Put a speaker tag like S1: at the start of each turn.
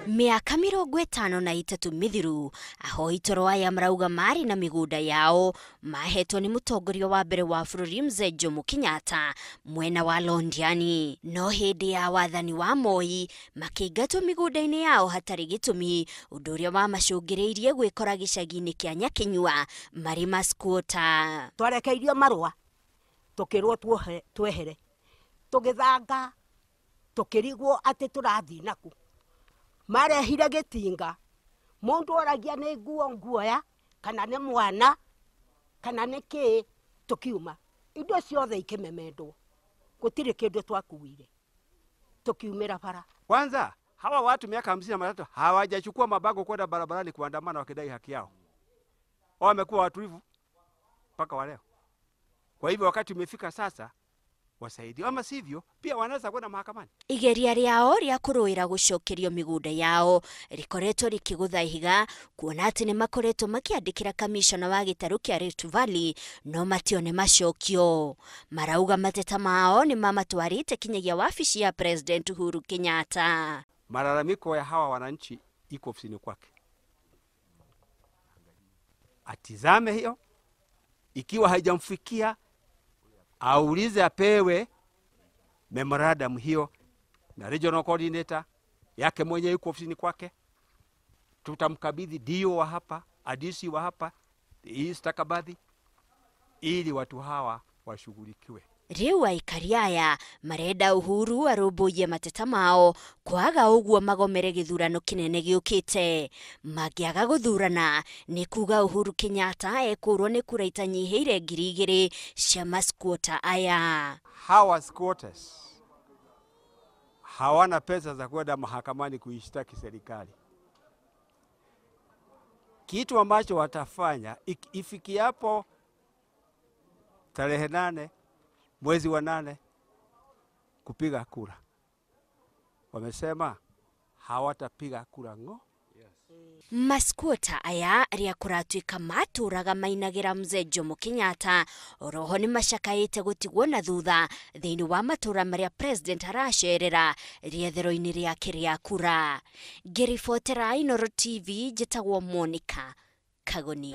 S1: Miaka 53 mithiru ahoi toro aya marauga mari na migunda yao mahetwo ni mutongoria wa mbere wa bururi Mzee Jomo Kenyatta mwena wa Londiani, no hindi ya wathani wa Moi makiingatwo migunda-ini yao hatari gitumi, undu uria wa macungiriirie gwikora gicagi-ini kia Nyakinyua mari masquota.
S2: Twarekeirio marua tukirwo twehere tugithanga tukirigwo ati turathi naku marehire gitinga mundu oragia ni nguoya kana ni mwana kana ni ki tukiuma indo ciothe ikimemendwo gutire kindu twakuire tukiumira bara.
S3: Kwanza hawa watu miaka 53 hawajachukua mabango kwenda barabarani kuandamana wakidai haki yao. Wamekuwa watulivu mpaka wa leo. Kwa hivyo wakati umefika sasa wasaidie, ama sivyo pia wanaweza kwenda mahakamani.
S1: Igeria riao ria kuruira gucokerio migunda yao rikoretwo rikigutha ihiga, kuona ati ni makoretwo makiandikira kamishona wa gitaru kia Rift Valley no matione macokio. Marauga mateta mao ni mamatwarite kinyagia wabici ya President Uhuru Kenyatta.
S3: Malalamiko ya hawa wananchi iko ofisini kwake, atizame hiyo, ikiwa haijamfikia aulize apewe memorandum hiyo na regional coordinator yake mwenye yuko ofisini kwake. Tutamkabidhi dio wa hapa, adisi wa hapa, stakabadhi ili watu hawa washughulikiwe.
S1: Riu aikari aya marenda Uhuru arumbuye mateta mao kwaga uguo magomere githurano kinene giukite. Magiaga guthurana ni kuga Uhuru Kenyatta ekurwo ni kura itanyihiire 2,000 cia masquota aya.
S3: Hawa squatters hawana pesa za kwenda mahakamani kuishtaki serikali. Kitu ambacho watafanya ifikiapo tarehe 8 mwezi wa 8 kupiga kura, wamesema hawatapiga kura ngo.
S1: Masquota aya ria kuratwika maturaga mainagira Mzee Jomo Kenyatta oroho ni mashakaite gutigwo na thutha thiini wa matura maria president aracerera riethero-ini riake ria kura. Ngiribotera Inooro TV, njitagwo Monica Kagoni.